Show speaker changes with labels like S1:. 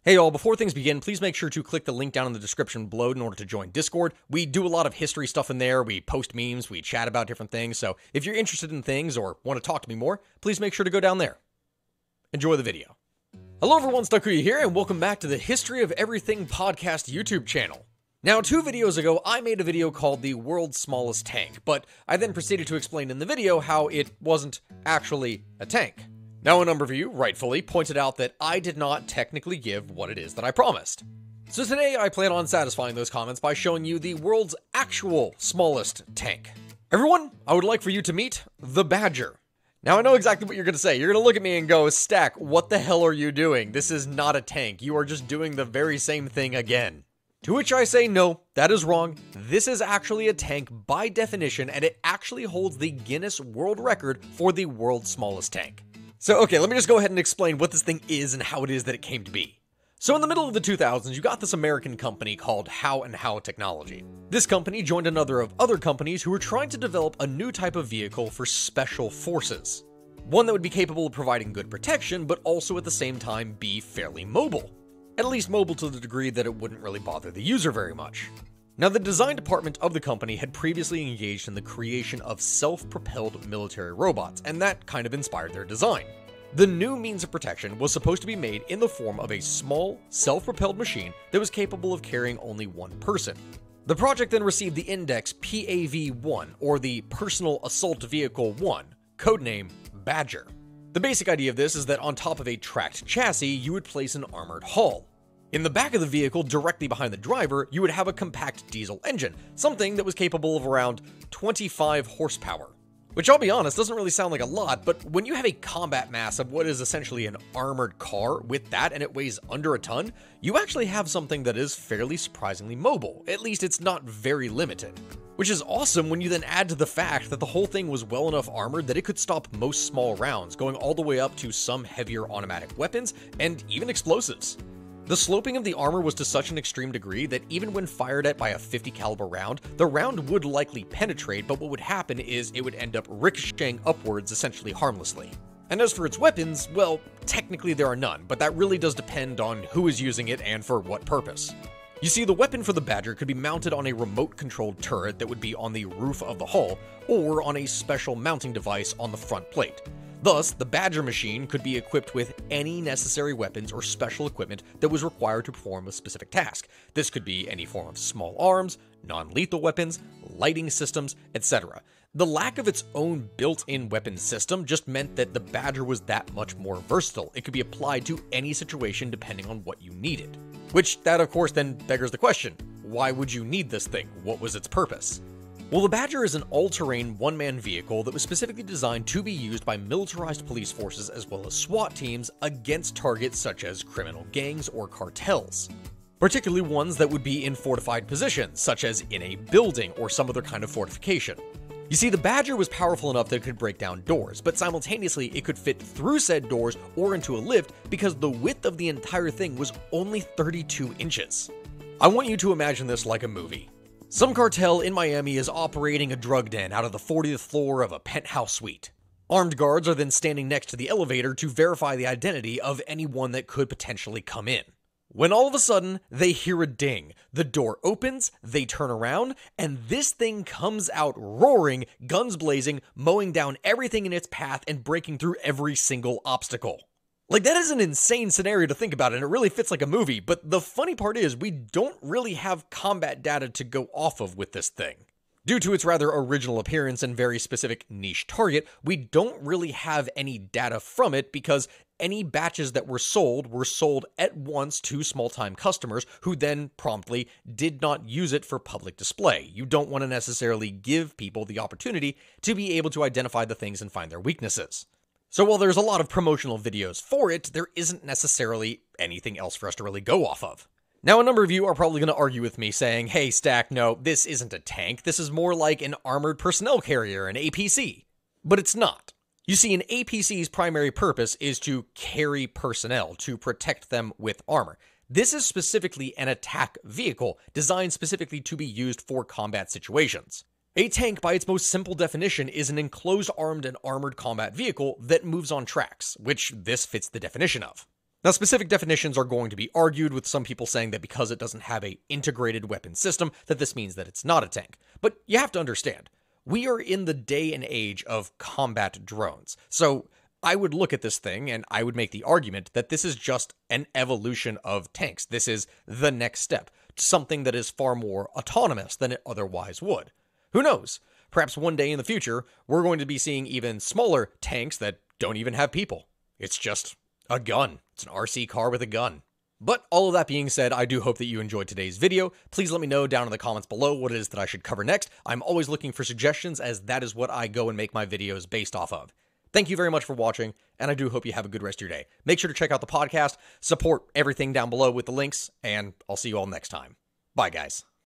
S1: Hey all, before things begin, please make sure to click the link down in the description below in order to join Discord. We do a lot of history stuff in there, we post memes, we chat about different things, so if you're interested in things or want to talk to me more, please make sure to go down there. Enjoy the video. Hello everyone, Stuckuya here, and welcome back to the History of Everything podcast YouTube channel. Now, 2 videos ago, I made a video called The World's Smallest Tank, but I then proceeded to explain in the video how it wasn't actually a tank. Now, a number of you, rightfully, pointed out that I did not technically give what it is that I promised. So today, I plan on satisfying those comments by showing you the world's actual smallest tank. Everyone, I would like for you to meet the Badger. Now, I know exactly what you're going to say. You're going to look at me and go, Stack, what the hell are you doing? This is not a tank. You are just doing the very same thing again. To which I say, no, that is wrong. This is actually a tank by definition, and it actually holds the Guinness World Record for the world's smallest tank. So, okay, let me just go ahead and explain what this thing is and how it is that it came to be. So in the middle of the 2000s, you got this American company called How & How Technology. This company joined another of other companies who were trying to develop a new type of vehicle for special forces. One that would be capable of providing good protection, but also at the same time be fairly mobile. At least mobile to the degree that it wouldn't really bother the user very much. Now, the design department of the company had previously engaged in the creation of self-propelled military robots, and that kind of inspired their design. The new means of protection was supposed to be made in the form of a small, self-propelled machine that was capable of carrying only one person. The project then received the index PAV-1, or the Personal Assault Vehicle 1, codename Badger. The basic idea of this is that on top of a tracked chassis, you would place an armored hull. In the back of the vehicle, directly behind the driver, you would have a compact diesel engine, something that was capable of around 25 horsepower. Which, I'll be honest, doesn't really sound like a lot, but when you have a combat mass of what is essentially an armored car with that and it weighs under a ton, you actually have something that is fairly surprisingly mobile. At least it's not very limited. Which is awesome when you then add to the fact that the whole thing was well enough armored that it could stop most small rounds, going all the way up to some heavier automatic weapons and even explosives. The sloping of the armor was to such an extreme degree that even when fired at by a 50 caliber round, the round would likely penetrate, but what would happen is it would end up ricocheting upwards essentially harmlessly. And as for its weapons, well, technically there are none, but that really does depend on who is using it and for what purpose. You see, the weapon for the Badger could be mounted on a remote-controlled turret that would be on the roof of the hull, or on a special mounting device on the front plate. Thus, the Badger machine could be equipped with any necessary weapons or special equipment that was required to perform a specific task. This could be any form of small arms, non-lethal weapons, lighting systems, etc. The lack of its own built-in weapon system just meant that the Badger was that much more versatile. It could be applied to any situation depending on what you needed. Which, that of course then beggars the question, why would you need this thing? What was its purpose? Well, the Badger is an all-terrain one-man vehicle that was specifically designed to be used by militarized police forces as well as SWAT teams against targets such as criminal gangs or cartels. Particularly ones that would be in fortified positions, such as in a building or some other kind of fortification. You see, the Badger was powerful enough that it could break down doors, but simultaneously it could fit through said doors or into a lift because the width of the entire thing was only 32 inches. I want you to imagine this like a movie. Some cartel in Miami is operating a drug den out of the 40th floor of a penthouse suite. Armed guards are then standing next to the elevator to verify the identity of anyone that could potentially come in. When all of a sudden, they hear a ding. The door opens, they turn around, and this thing comes out roaring, guns blazing, mowing down everything in its path and breaking through every single obstacle. Like, that is an insane scenario to think about, and it really fits like a movie, but the funny part is we don't really have combat data to go off of with this thing. Due to its rather original appearance and very specific niche target, we don't really have any data from it because any batches that were sold at once to small-time customers who then promptly did not use it for public display. You don't want to necessarily give people the opportunity to be able to identify the things and find their weaknesses. So while there's a lot of promotional videos for it, there isn't necessarily anything else for us to really go off of. Now, a number of you are probably going to argue with me saying, hey, Stack, no, this isn't a tank. This is more like an armored personnel carrier, an APC. But it's not. You see, an APC's primary purpose is to carry personnel, to protect them with armor. This is specifically an attack vehicle, designed specifically to be used for combat situations. A tank, by its most simple definition, is an enclosed armed and armored combat vehicle that moves on tracks, which this fits the definition of. Now, specific definitions are going to be argued, with some people saying that because it doesn't have a integrated weapon system, that this means that it's not a tank. But you have to understand, we are in the day and age of combat drones. So I would look at this thing and I would make the argument that this is just an evolution of tanks. This is the next step, something that is far more autonomous than it otherwise would. Who knows? Perhaps one day in the future, we're going to be seeing even smaller tanks that don't even have people. It's just a gun. It's an RC car with a gun. But all of that being said, I do hope that you enjoyed today's video. Please let me know down in the comments below what it is that I should cover next. I'm always looking for suggestions, as that is what I go and make my videos based off of. Thank you very much for watching, and I do hope you have a good rest of your day. Make sure to check out the podcast, support everything down below with the links, and I'll see you all next time. Bye, guys.